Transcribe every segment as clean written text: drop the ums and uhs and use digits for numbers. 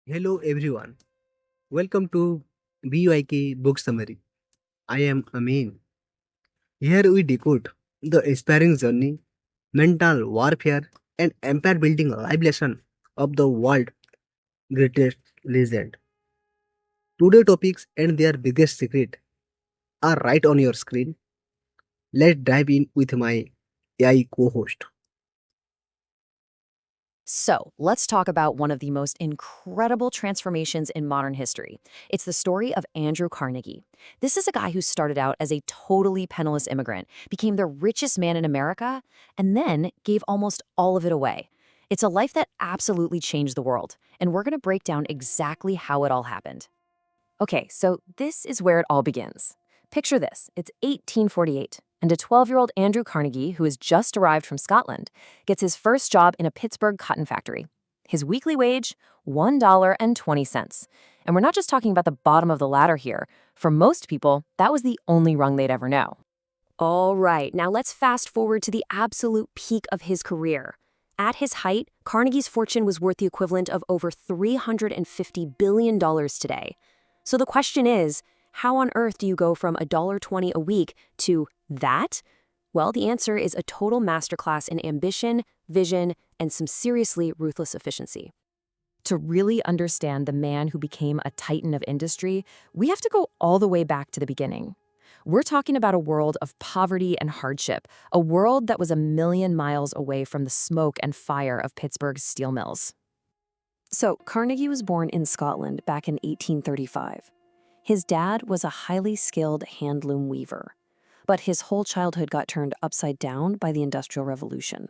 Hello everyone. Welcome to BYK Book Summary. I am Amin. Here we decode the inspiring journey, mental warfare, and empire building life lesson of the world's greatest legend. Today topics and their biggest secret are right on your screen. Let's dive in with my AI co-host. So, let's talk about one of the most incredible transformations in modern history. It's the story of Andrew Carnegie. This is a guy who started out as a totally penniless immigrant, became the richest man in America, and then gave almost all of it away. It's a life that absolutely changed the world, and we're going to break down exactly how it all happened. Okay, so this is where it all begins. Picture this, it's 1848, and a 12-year-old Andrew Carnegie, who has just arrived from Scotland, gets his first job in a Pittsburgh cotton factory. His weekly wage, $1.20. And we're not just talking about the bottom of the ladder here. For most people, that was the only rung they'd ever know. All right, now let's fast forward to the absolute peak of his career. At his height, Carnegie's fortune was worth the equivalent of over $350 billion today. So the question is, how on earth do you go from $1.20 a week to that? Well, the answer is a total masterclass in ambition, vision, and some seriously ruthless efficiency. To really understand the man who became a titan of industry, we have to go all the way back to the beginning. We're talking about a world of poverty and hardship, a world that was a million miles away from the smoke and fire of Pittsburgh's steel mills. So, Carnegie was born in Scotland back in 1835. His dad was a highly skilled handloom weaver, but his whole childhood got turned upside down by the Industrial Revolution.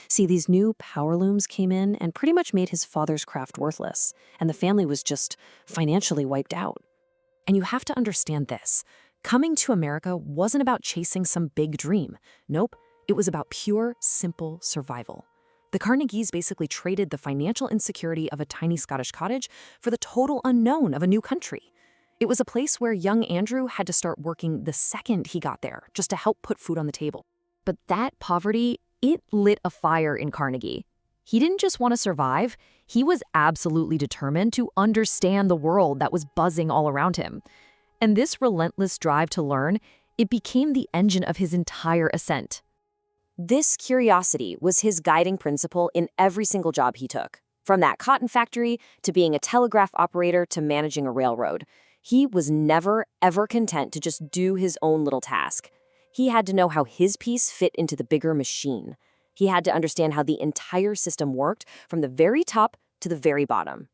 See, these new power looms came in and pretty much made his father's craft worthless, and the family was just financially wiped out. And you have to understand this. Coming to America wasn't about chasing some big dream. Nope, it was about pure, simple survival. The Carnegies basically traded the financial insecurity of a tiny Scottish cottage for the total unknown of a new country. It was a place where young Andrew had to start working the second he got there, just to help put food on the table. But that poverty, it lit a fire in Carnegie. He didn't just want to survive, he was absolutely determined to understand the world that was buzzing all around him. And this relentless drive to learn, it became the engine of his entire ascent. This curiosity was his guiding principle in every single job he took. From that cotton factory to being a telegraph operator to managing a railroad. He was never, ever content to just do his own little task. He had to know how his piece fit into the bigger machine. He had to understand how the entire system worked from the very top to the very bottom.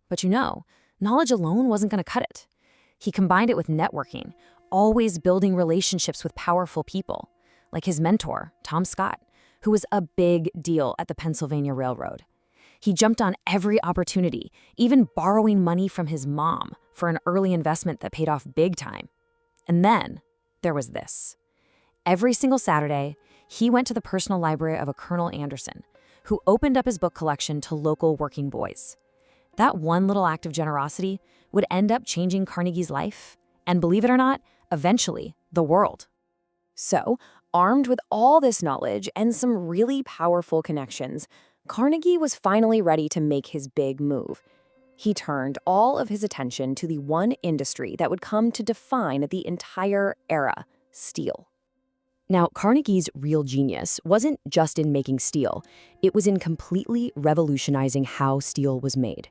But knowledge alone wasn't going to cut it. He combined it with networking, always building relationships with powerful people, like his mentor, Tom Scott, who was a big deal at the Pennsylvania Railroad. He jumped on every opportunity, even borrowing money from his mom for an early investment that paid off big time. And then there was this. Every single Saturday, he went to the personal library of a Colonel Anderson, who opened up his book collection to local working boys. That one little act of generosity would end up changing Carnegie's life, and believe it or not, eventually, the world. So, armed with all this knowledge and some really powerful connections, Carnegie was finally ready to make his big move. He turned all of his attention to the one industry that would come to define the entire era, steel. Now, Carnegie's real genius wasn't just in making steel, it was in completely revolutionizing how steel was made.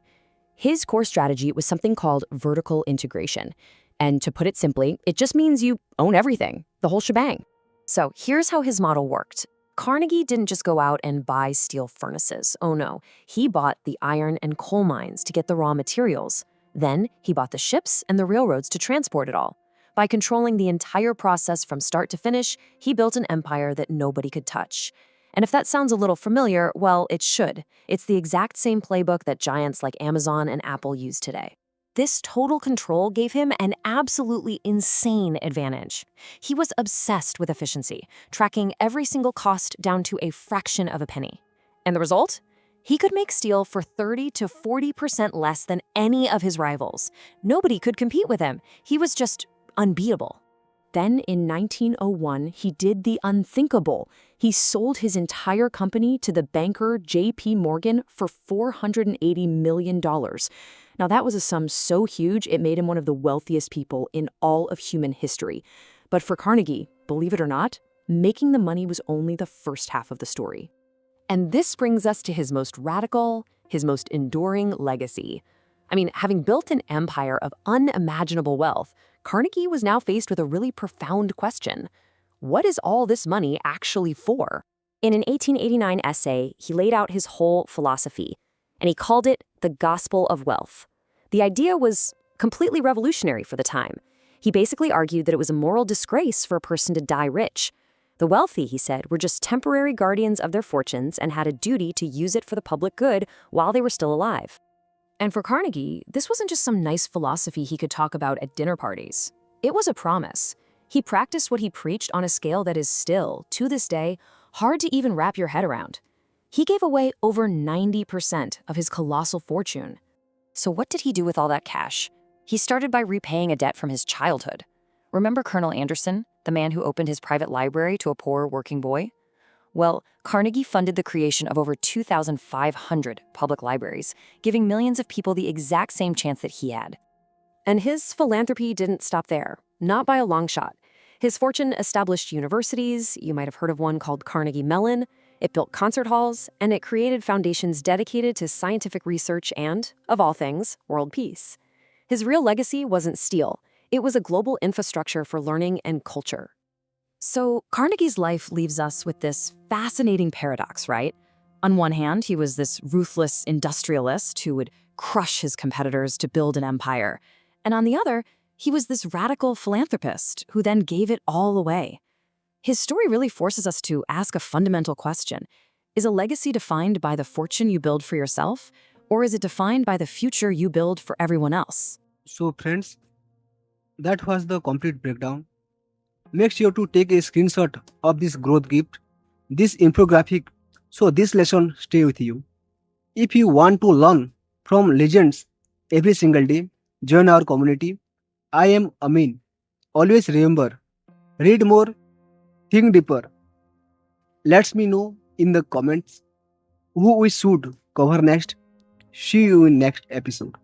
His core strategy was something called vertical integration. And to put it simply, it just means you own everything, the whole shebang. So here's how his model worked. Carnegie didn't just go out and buy steel furnaces. Oh no, he bought the iron and coal mines to get the raw materials. Then he bought the ships and the railroads to transport it all. By controlling the entire process from start to finish, he built an empire that nobody could touch. And if that sounds a little familiar, well, it should. It's the exact same playbook that giants like Amazon and Apple use today. This total control gave him an absolutely insane advantage. He was obsessed with efficiency, tracking every single cost down to a fraction of a penny. And the result? He could make steel for 30 to 40% less than any of his rivals. Nobody could compete with him. He was just unbeatable. Then in 1901, he did the unthinkable. He sold his entire company to the banker J.P. Morgan for $480 million. Now, that was a sum so huge it made him one of the wealthiest people in all of human history. But for Carnegie, believe it or not, making the money was only the first half of the story. And this brings us to his most radical, his most enduring legacy. I mean, having built an empire of unimaginable wealth, Carnegie was now faced with a really profound question. What is all this money actually for? In an 1889 essay, he laid out his whole philosophy, and he called it the Gospel of Wealth. The idea was completely revolutionary for the time. He basically argued that it was a moral disgrace for a person to die rich. The wealthy, he said, were just temporary guardians of their fortunes and had a duty to use it for the public good while they were still alive. And for Carnegie, this wasn't just some nice philosophy he could talk about at dinner parties. It was a promise. He practiced what he preached on a scale that is still, to this day, hard to even wrap your head around. He gave away over 90% of his colossal fortune. So what did he do with all that cash? He started by repaying a debt from his childhood. Remember Colonel Anderson, the man who opened his private library to a poor working boy? Well, Carnegie funded the creation of over 2,500 public libraries, giving millions of people the exact same chance that he had. And his philanthropy didn't stop there, not by a long shot. His fortune established universities, you might have heard of one called Carnegie Mellon, it built concert halls, and it created foundations dedicated to scientific research and, of all things, world peace. His real legacy wasn't steel, it was a global infrastructure for learning and culture. So Carnegie's life leaves us with this fascinating paradox, right? On one hand, he was this ruthless industrialist who would crush his competitors to build an empire. And on the other, he was this radical philanthropist who then gave it all away. His story really forces us to ask a fundamental question. Is a legacy defined by the fortune you build for yourself, or is it defined by the future you build for everyone else? So, friends, that was the complete breakdown. Make sure to take a screenshot of this growth gift, this infographic, so this lesson stay with you. If you want to learn from legends every single day, join our community. I am Amin. Always remember, read more, think deeper. Let me know in the comments who we should cover next. See you in next episode.